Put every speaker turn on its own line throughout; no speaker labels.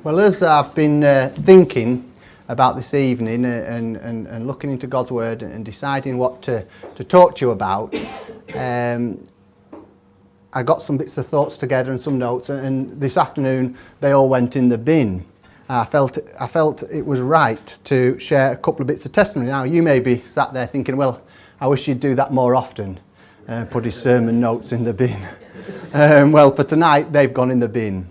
Well, as I've been thinking about this evening and looking into God's Word and deciding what to talk to you about, I got some bits of thoughts together and some notes, and this afternoon they all went in the bin. I felt it was right to share a couple of bits of testimony. Now, you may be sat there thinking, well, I wish you'd do that more often, put his sermon notes in the bin. Well, for tonight, they've gone in the bin.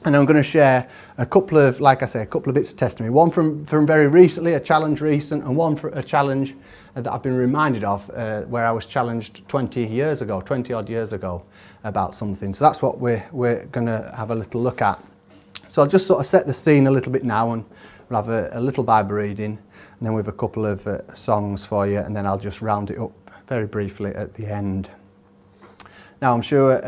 And I'm going to share a couple of bits of testimony. One from very recently, a challenge recent, and one for a challenge that I've been reminded of where I was challenged 20 odd years ago about something. So that's what we're going to have a little look at. So I'll just sort of set the scene a little bit now, and we'll have a little Bible reading, and then we have a couple of songs for you, and then I'll just round it up very briefly at the end. Now, I'm sure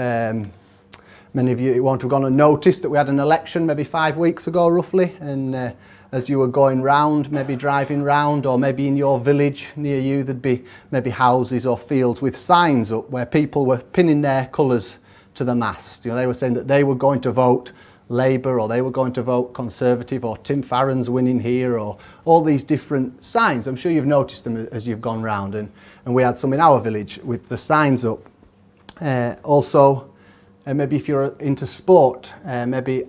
many of you won't have gone unnoticed that we had an election maybe 5 weeks ago roughly, and as you were going round, maybe driving round, or maybe in your village near you, there'd be maybe houses or fields with signs up where people were pinning their colours to the mast. You know, they were saying that they were going to vote Labour, or they were going to vote Conservative, or Tim Farron's winning here, or all these different signs. I'm sure you've noticed them as you've gone round, and we had some in our village with the signs up. Also, maybe if you're into sport, maybe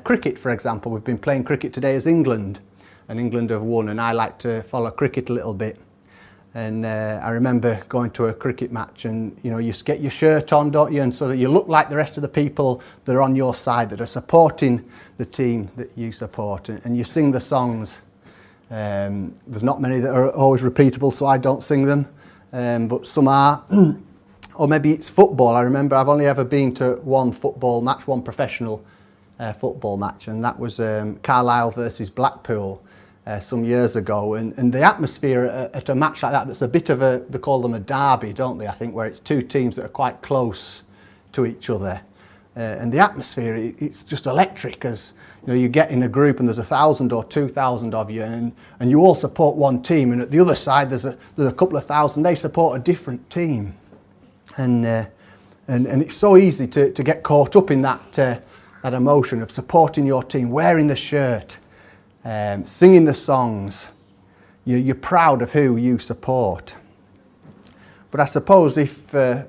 cricket, for example. We've been playing cricket today as England, and England have won, and I like to follow cricket a little bit. And I remember going to a cricket match, and you know, you get your shirt on, don't you, and so that you look like the rest of the people that are on your side, that are supporting the team that you support, and you sing the songs. There's not many that are always repeatable, so I don't sing them, but some are. Or maybe it's football. I remember I've only ever been to one football match, one professional football match, and that was Carlisle versus Blackpool some years ago. And the atmosphere at a match like that's a bit of they call them a derby, don't they, I think, where it's two teams that are quite close to each other. And the atmosphere, it's just electric, as you know, you get in a group and there's 1,000 or 2,000 of you, and you all support one team, and at the other side there's a couple of thousand, they support a different team. And it's so easy to get caught up in that emotion of supporting your team, wearing the shirt, singing the songs. You're proud of who you support. But I suppose if, for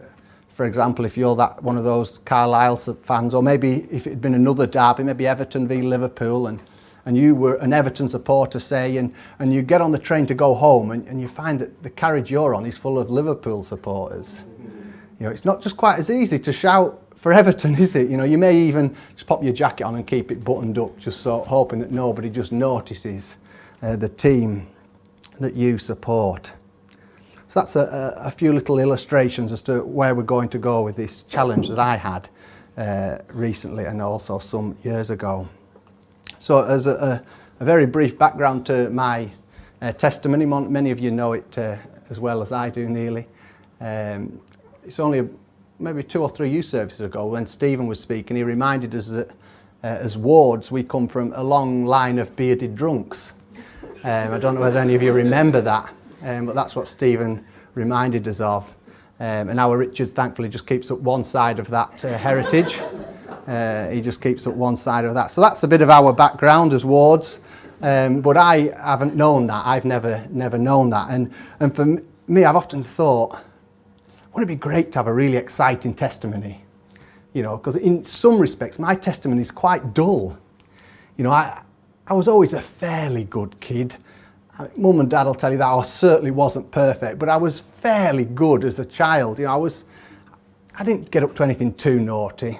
example, if you're one of those Carlisle fans, or maybe if it had been another derby, maybe Everton v Liverpool, and you were an Everton supporter, say, and you get on the train to go home, and you find that the carriage you're on is full of Liverpool supporters. You know, it's not just quite as easy to shout for Everton, is it? You know, you may even just pop your jacket on and keep it buttoned up, just so hoping that nobody just notices the team that you support. So that's a few little illustrations as to where we're going to go with this challenge that I had recently, and also some years ago. So as a very brief background to my testimony, many of you know it as well as I do nearly. It's only maybe 2 or 3 youth services ago when Stephen was speaking, he reminded us that as wards we come from a long line of bearded drunks. I don't know whether any of you remember that, but that's what Stephen reminded us of. And our Richard thankfully just keeps up one side of that heritage. He just keeps up one side of that. So that's a bit of our background as wards. But I haven't known that. I've never known that. And for me, I've often thought, wouldn't it be great to have a really exciting testimony? You know, because in some respects, my testimony is quite dull. You know, I was always a fairly good kid. Mum and Dad will tell you that I certainly wasn't perfect, but I was fairly good as a child. You know, I didn't get up to anything too naughty.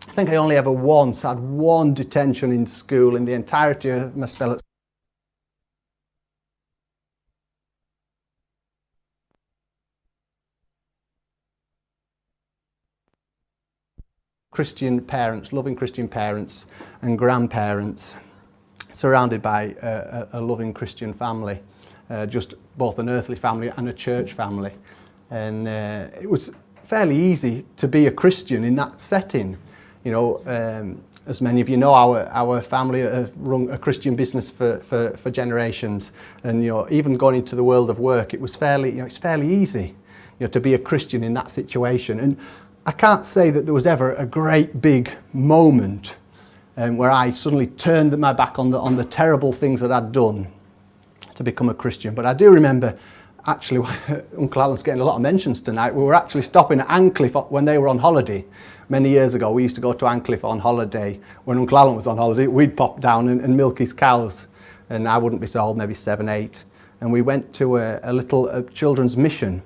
I think I only ever once had one detention in school in the entirety of my spell at Christian parents, loving Christian parents and grandparents, surrounded by a loving Christian family, just both an earthly family and a church family. And it was fairly easy to be a Christian in that setting. You know, as many of you know, our family have run a Christian business for generations, and you know, even going into the world of work, it was it's fairly easy, you know, to be a Christian in that situation. And I can't say that there was ever a great big moment where I suddenly turned my back on the terrible things that I'd done to become a Christian. But I do remember, actually, Uncle Alan's getting a lot of mentions tonight. We were actually stopping at Ancliffe when they were on holiday. Many years ago, we used to go to Ancliffe on holiday. When Uncle Alan was on holiday, we'd pop down and milk his cows. And I wouldn't be so old, maybe 7, 8. And we went to a little children's mission.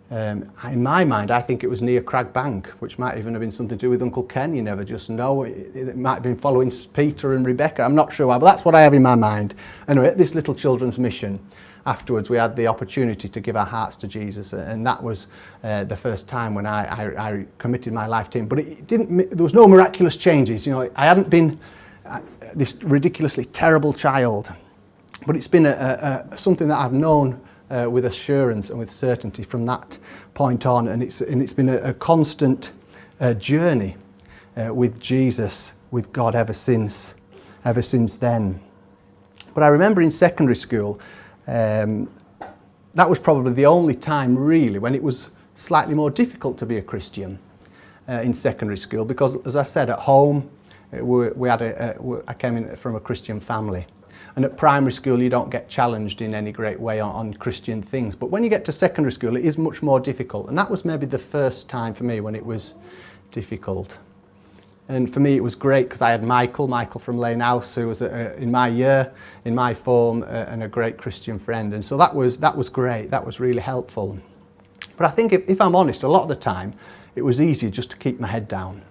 In my mind, I think it was near Cragbank, which might even have been something to do with Uncle Ken. You never just know. It might have been following Peter and Rebecca. I'm not sure why, but that's what I have in my mind. Anyway, at this little children's mission, afterwards we had the opportunity to give our hearts to Jesus, and that was the first time when I committed my life to him. But there was no miraculous changes. You know, I hadn't been this ridiculously terrible child, but it's been something that I've known with assurance and with certainty from that point on, and it's been a constant journey with Jesus, with God ever since then. But I remember in secondary school, that was probably the only time really when it was slightly more difficult to be a Christian in secondary school, because as I said, at home I came in from a Christian family. And at primary school, you don't get challenged in any great way on Christian things. But when you get to secondary school, it is much more difficult. And that was maybe the first time for me when it was difficult. And for me, it was great because I had Michael from Lane House, who was in my year, in my form, and a great Christian friend. And so that was great. That was really helpful. But I think if I'm honest, a lot of the time, it was easier just to keep my head down.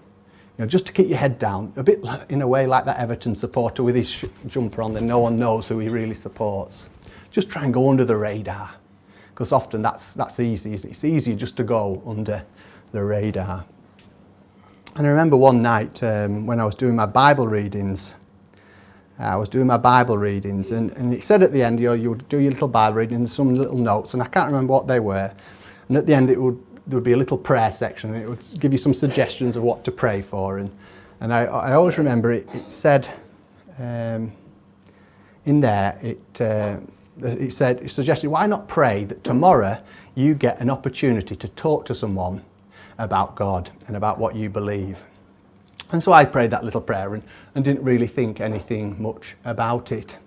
You know, just to keep your head down, a bit in a way like that Everton supporter with his jumper on, then no one knows who he really supports. Just try and go under the radar, because often that's easy. It's easier just to go under the radar. And I remember one night when I was doing my Bible readings, and it said at the end, you know, you would do your little Bible reading and some little notes, and I can't remember what they were. And at the end, there would be a little prayer section, and it would give you some suggestions of what to pray for. And I always remember it said in there, it suggested, why not pray that tomorrow you get an opportunity to talk to someone about God and about what you believe. And so I prayed that little prayer and didn't really think anything much about it.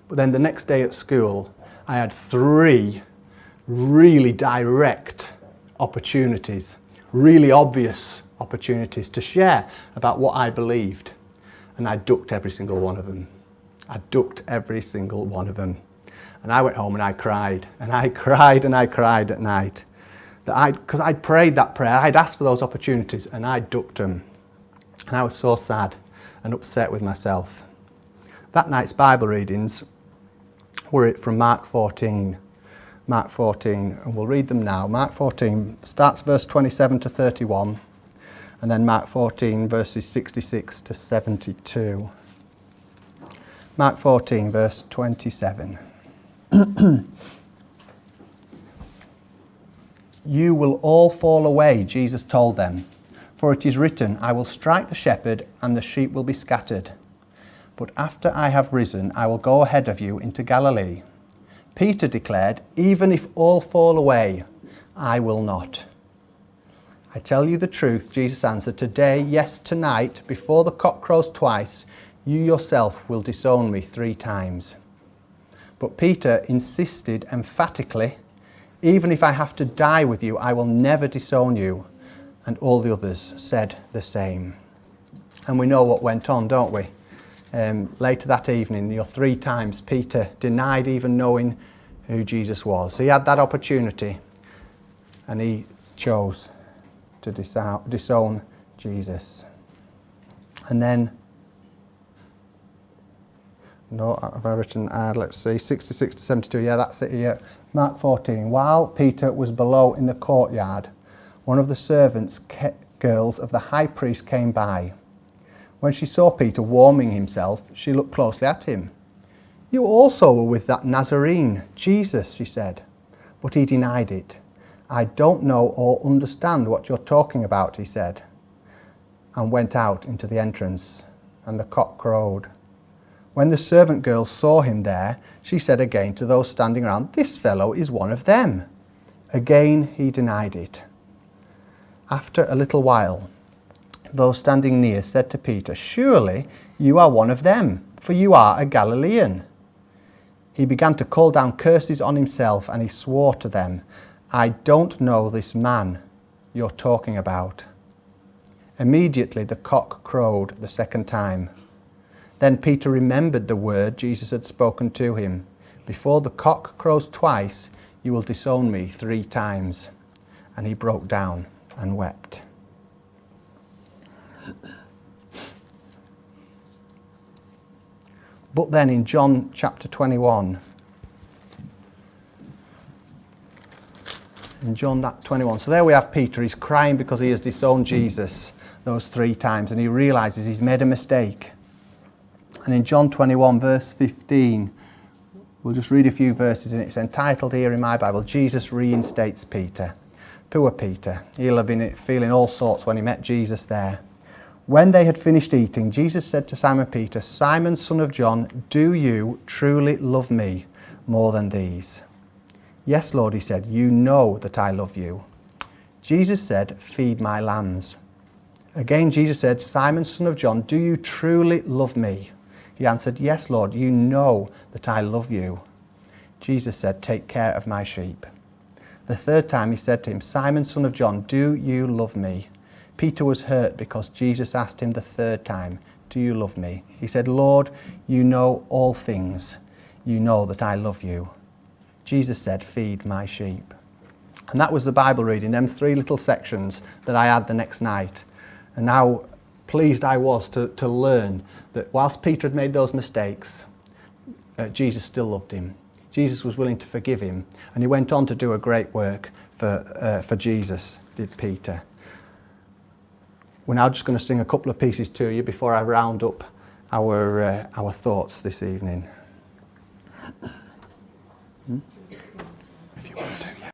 But then the next day at school, I had 3 really direct opportunities, really obvious opportunities to share about what I believed. And I ducked every single one of them. And I went home and I cried. And I cried at night. Because I'd prayed that prayer, I'd asked for those opportunities, and I ducked them. And I was so sad and upset with myself. That night's Bible readings were from Mark 14, and we'll read them now. Mark 14 starts verse 27 to 31, and then Mark 14 verses 66 to 72. Mark 14 verse 27. You will all fall away, Jesus told them, for it is written, I will strike the shepherd and the sheep will be scattered. But after I have risen, I will go ahead of you into Galilee. Peter declared, even if all fall away, I will not. I tell you the truth, Jesus answered, today, yes, tonight, before the cock crows twice, you yourself will disown me 3 times. But Peter insisted emphatically, even if I have to die with you, I will never disown you. And all the others said the same. And we know what went on, don't we? Later that evening, 3 times Peter denied even knowing who Jesus was. He had that opportunity and he chose to disown Jesus. And then, have I written, let's see, 66 to 72, yeah, that's it here. Mark 14, while Peter was below in the courtyard, one of the servants' girls of the high priest came by. When she saw Peter warming himself, she looked closely at him. You also were with that Nazarene, Jesus, she said. But he denied it. I don't know or understand what you're talking about, he said, and went out into the entrance, and the cock crowed. When the servant girl saw him there, she said again to those standing around, this fellow is one of them. Again he denied it. After a little while, those standing near said to Peter, "Surely you are one of them, for you are a Galilean." He began to call down curses on himself, and he swore to them, "I don't know this man you're talking about." Immediately the cock crowed the second time. Then Peter remembered the word Jesus had spoken to him, "Before the cock crows twice, you will disown me 3 times." And he broke down and wept. But then in John chapter 21, so there we have Peter. He's crying because he has disowned Jesus those 3 times, and he realizes he's made a mistake. And in John 21 verse 15, we'll just read a few verses, and it's entitled here in my Bible, "Jesus reinstates Peter." Poor Peter. He'll have been feeling all sorts when he met Jesus there. When they had finished eating, Jesus said to Simon Peter, "Simon, son of John, do you truly love me more than these?" "Yes, Lord," he said, "you know that I love you." Jesus said, "Feed my lambs." Again Jesus said, "Simon, son of John, do you truly love me?" He answered, "Yes, Lord, you know that I love you." Jesus said, "Take care of my sheep." The third time he said to him, "Simon, son of John, do you love me?" Peter was hurt because Jesus asked him the third time, "Do you love me?" He said, "Lord, you know all things. You know that I love you." Jesus said, "Feed my sheep." And that was the Bible reading, them 3 little sections that I had the next night. And how pleased I was to learn that whilst Peter had made those mistakes, Jesus still loved him. Jesus was willing to forgive him, and he went on to do a great work for Jesus, did Peter. We're now just going to sing a couple of pieces to you before I round up our thoughts this evening. If you want to, yeah.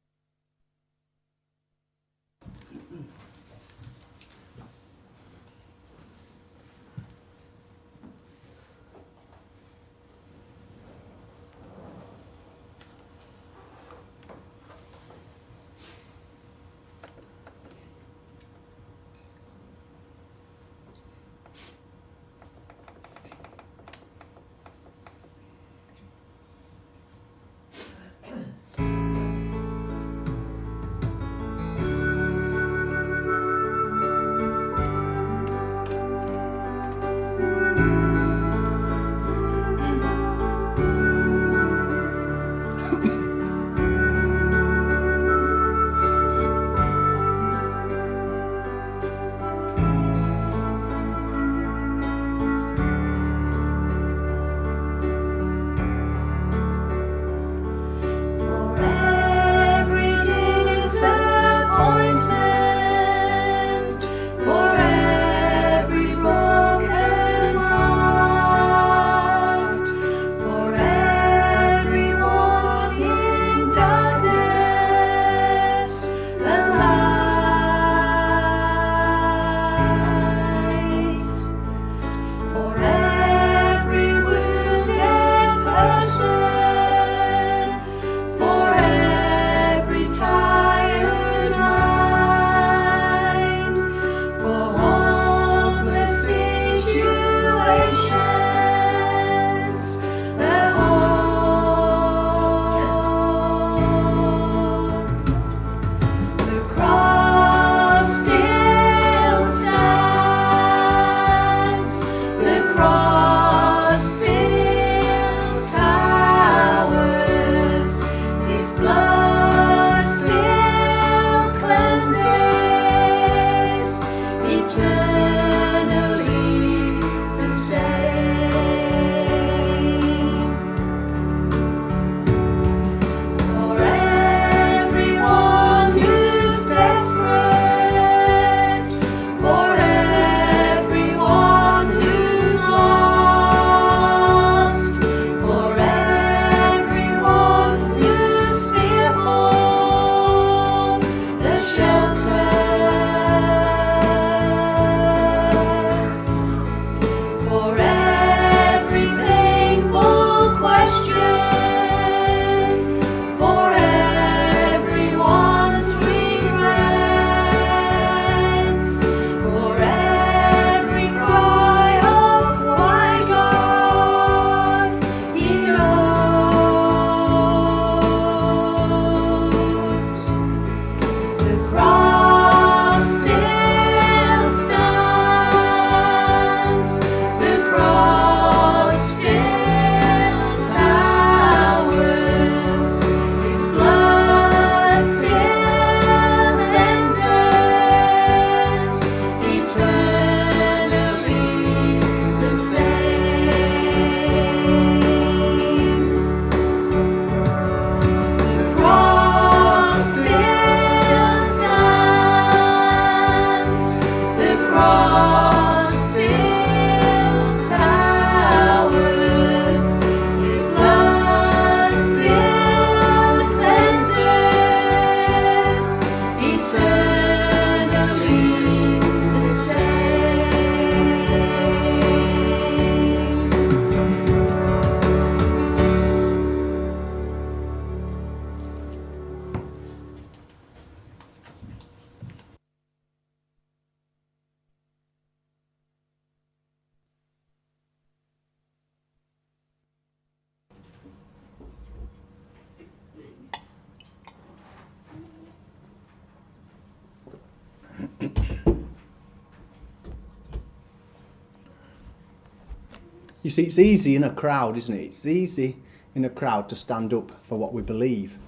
You see, it's easy in a crowd, isn't it? It's easy in a crowd to stand up for what we believe.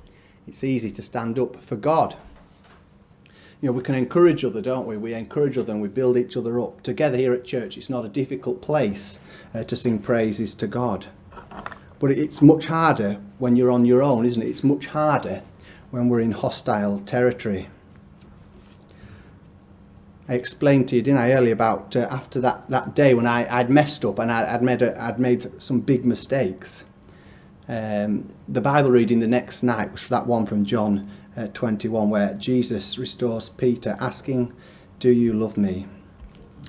It's easy to stand up for God. We can encourage other, don't we? We encourage other and we build each other up. Together here at church, it's not a difficult place to sing praises to God. But it's much harder when you're on your own, isn't it? It's much harder when we're in hostile territory. I explained to you, didn't I, earlier about after that day when I'd messed up and I'd made some big mistakes. The Bible reading the next night was that one from John 21, where Jesus restores Peter, asking, "Do you love me?"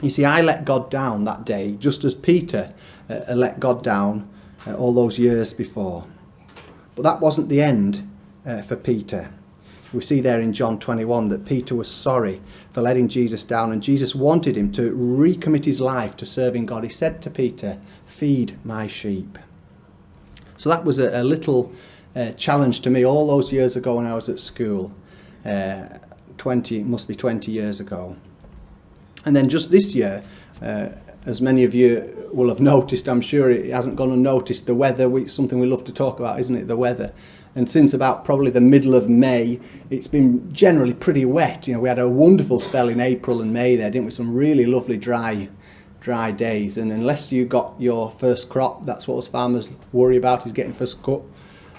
You see, I let God down that day, just as Peter let God down all those years before. But that wasn't the end for Peter. We see there in John 21 that Peter was sorry for letting Jesus down, and Jesus wanted him to recommit his life to serving God. He said to Peter, "Feed my sheep." So that was a little challenge to me all those years ago when I was at school. 20 years ago. And then just this year, as many of you will have noticed, I'm sure it hasn't gone unnoticed, the weather, something we love to talk about, isn't it, the weather. And since about probably the middle of May, it's been generally pretty wet. We had a wonderful spell in April and May there, didn't we? Some really lovely dry days. And unless you got your first crop, that's what us farmers worry about, is getting first cut.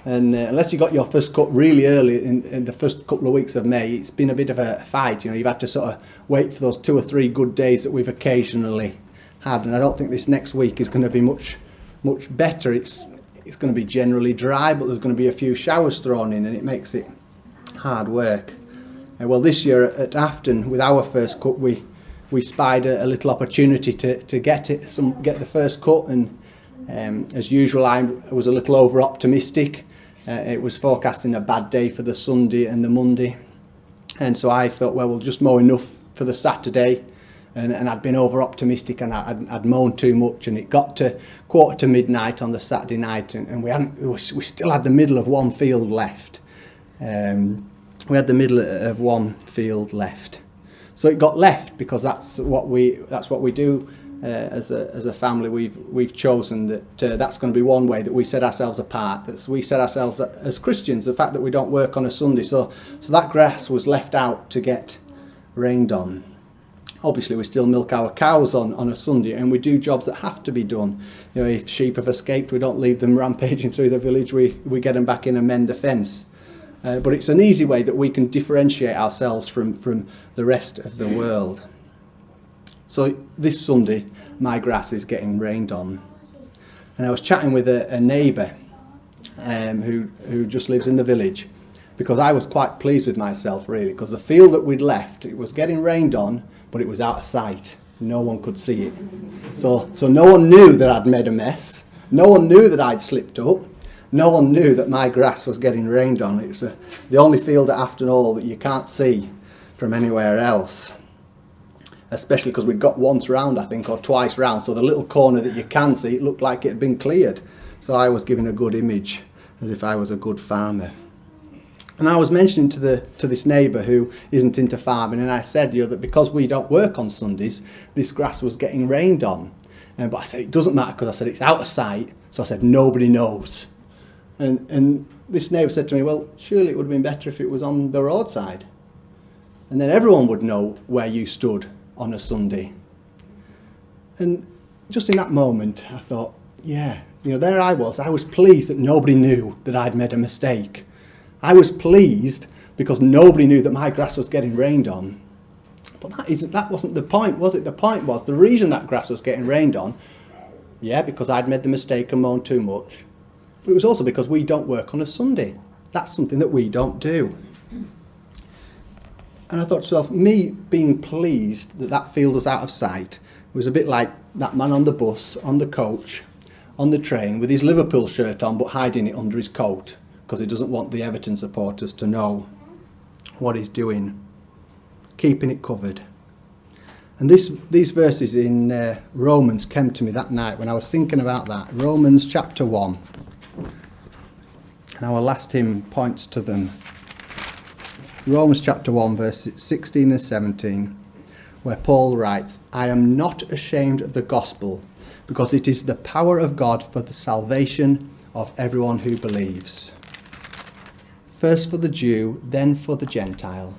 And unless you got your first cut really early in the first couple of weeks of May, it's been a bit of a fight. You've had to sort of wait for those 2 or 3 good days that we've occasionally had. And I don't think this next week is going to be much better. It's going to be generally dry, but there's going to be a few showers thrown in, and it makes it hard work. Well, this year at Afton, with our first cut, we spied a little opportunity to get the first cut, and as usual, I was a little over optimistic. It was forecasting a bad day for the Sunday and the Monday, and so I thought, well, we'll just mow enough for the Saturday. And I'd been over optimistic, and I'd mown too much, and it got to midnight on the Saturday night, and we still had the middle of one field left. We had the middle of one field left, so it got left because that's what we do as a family. We've chosen that that's going to be one way that we set ourselves apart. That we set ourselves as Christians. The fact that we don't work on a Sunday, so that grass was left out to get rained on. Obviously, we still milk our cows on a Sunday, and we do jobs that have to be done. If sheep have escaped, we don't leave them rampaging through the village. We get them back in and mend the fence. But it's an easy way that we can differentiate ourselves from the rest of the world. So this Sunday, my grass is getting rained on. And I was chatting with a neighbour who just lives in the village, because I was quite pleased with myself, really, because the field that we'd left, it was getting rained on, but it was out of sight. No one could see it. So no one knew that I'd made a mess. No one knew that I'd slipped up. No one knew that my grass was getting rained on. It was the only field at Afton Hall that you can't see from anywhere else. Especially because we'd got once round, I think, or twice round. So the little corner that you can see, it looked like it had been cleared. So I was giving a good image, as if I was a good farmer. And I was mentioning to this neighbour who isn't into farming, and I said, that because we don't work on Sundays, this grass was getting rained on. But I said, it doesn't matter, because I said it's out of sight. So I said, nobody knows. And this neighbour said to me, well, surely it would have been better if it was on the roadside. And then everyone would know where you stood on a Sunday. And just in that moment, I thought, there I was pleased that nobody knew that I'd made a mistake. I was pleased because nobody knew that my grass was getting rained on. But that wasn't the point, was it? The point was, the reason that grass was getting rained on, because I'd made the mistake and mown too much. But it was also because we don't work on a Sunday. That's something that we don't do. And I thought to myself, me being pleased that field was out of sight, it was a bit like that man on the bus, on the coach, on the train, with his Liverpool shirt on, but hiding it under his coat, because he doesn't want the Everton supporters to know what he's doing, keeping it covered. And these verses in Romans came to me that night when I was thinking about that. Romans chapter 1. And our last hymn points to them. Romans chapter 1, verses 16 and 17, where Paul writes, I am not ashamed of the gospel, because it is the power of God for the salvation of everyone who believes. First for the Jew, then for the Gentile.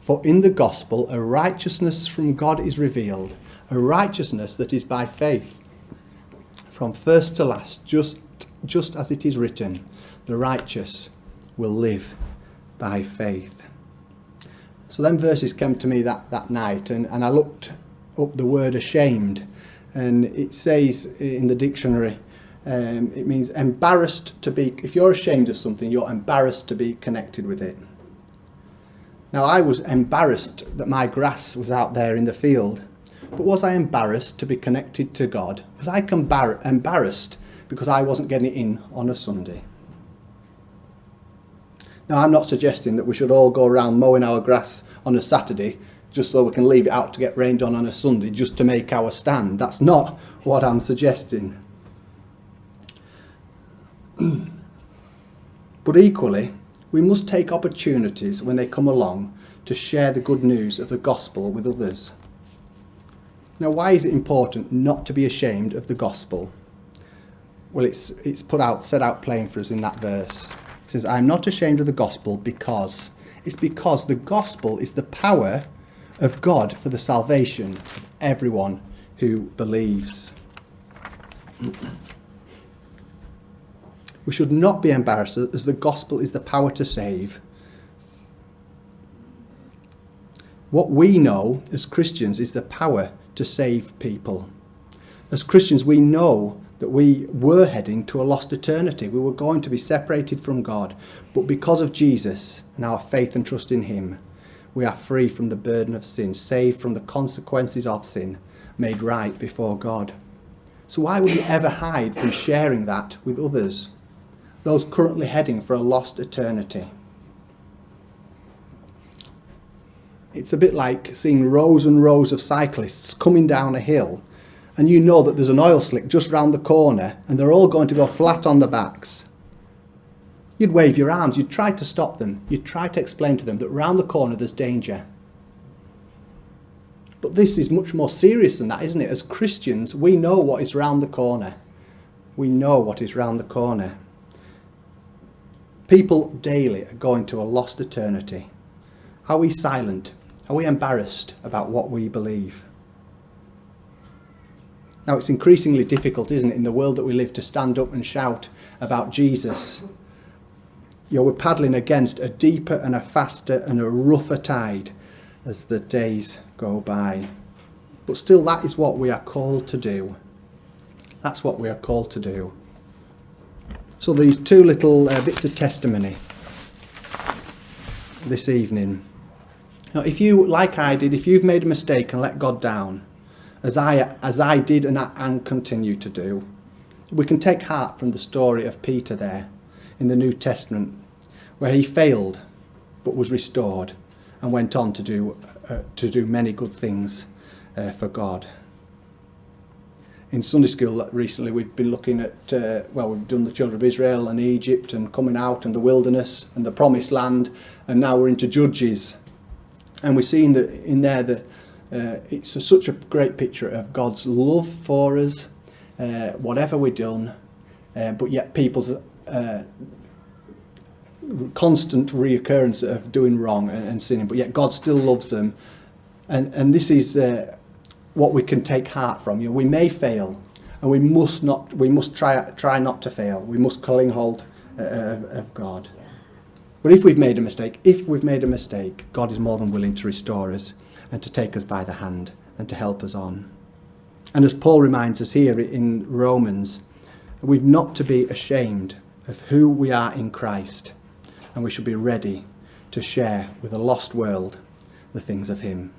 For in the gospel a righteousness from God is revealed, a righteousness that is by faith. From first to last, just as it is written, the righteous will live by faith. So them verses came to me that night, and I looked up the word ashamed, and it says in the dictionary, it means embarrassed to be. If you're ashamed of something, you're embarrassed to be connected with it. Now, I was embarrassed that my grass was out there in the field, but was I embarrassed to be connected to God? Was I embarrassed because I wasn't getting it in on a Sunday? Now, I'm not suggesting that we should all go around mowing our grass on a Saturday just so we can leave it out to get rained on a Sunday just to make our stand. That's not what I'm suggesting. But equally, we must take opportunities when they come along to share the good news of the gospel with others. Now, why is it important not to be ashamed of the gospel? Well, it's set out plain for us in that verse. It says, "I am not ashamed of the gospel because..." It's because the gospel is the power of God for the salvation of everyone who believes. We should not be embarrassed, as the gospel is the power to save. What we know as Christians is the power to save people. As Christians, we know that we were heading to a lost eternity. We were going to be separated from God. But because of Jesus and our faith and trust in him, we are free from the burden of sin, saved from the consequences of sin, made right before God. So why would we ever hide from sharing that with others, those currently heading for a lost eternity? It's a bit like seeing rows and rows of cyclists coming down a hill, and you know that there's an oil slick just round the corner and they're all going to go flat on their backs. You'd wave your arms, you'd try to stop them, you'd try to explain to them that round the corner there's danger. But this is much more serious than that, isn't it? As Christians, we know what is round the corner. We know what is round the corner. People daily are going to a lost eternity. Are we silent? Are we embarrassed about what we believe? Now, it's increasingly difficult, isn't it, in the world that we live, to stand up and shout about Jesus. We're paddling against a deeper and a faster and a rougher tide as the days go by. But still, that is what we are called to do. That's what we are called to do. So these two little bits of testimony this evening. Now, if you, like I did, if you've made a mistake and let God down, as I did and continue to do, we can take heart from the story of Peter there in the New Testament, where he failed but was restored and went on to do many good things for God. In Sunday school recently, we've been looking at, we've done the children of Israel and Egypt and coming out and the wilderness and the promised land, and now we're into Judges. And we've seen that in there that it's such a great picture of God's love for us, whatever we've done, but yet people's constant reoccurrence of doing wrong and sinning, but yet God still loves them. And this is what we can take heart from. We may fail, and we must try not to fail. We must cling hold of God. But if we've made a mistake, God is more than willing to restore us and to take us by the hand and to help us on. And as Paul reminds us here in Romans, we've not to be ashamed of who we are in Christ, and we should be ready to share with a lost world the things of him.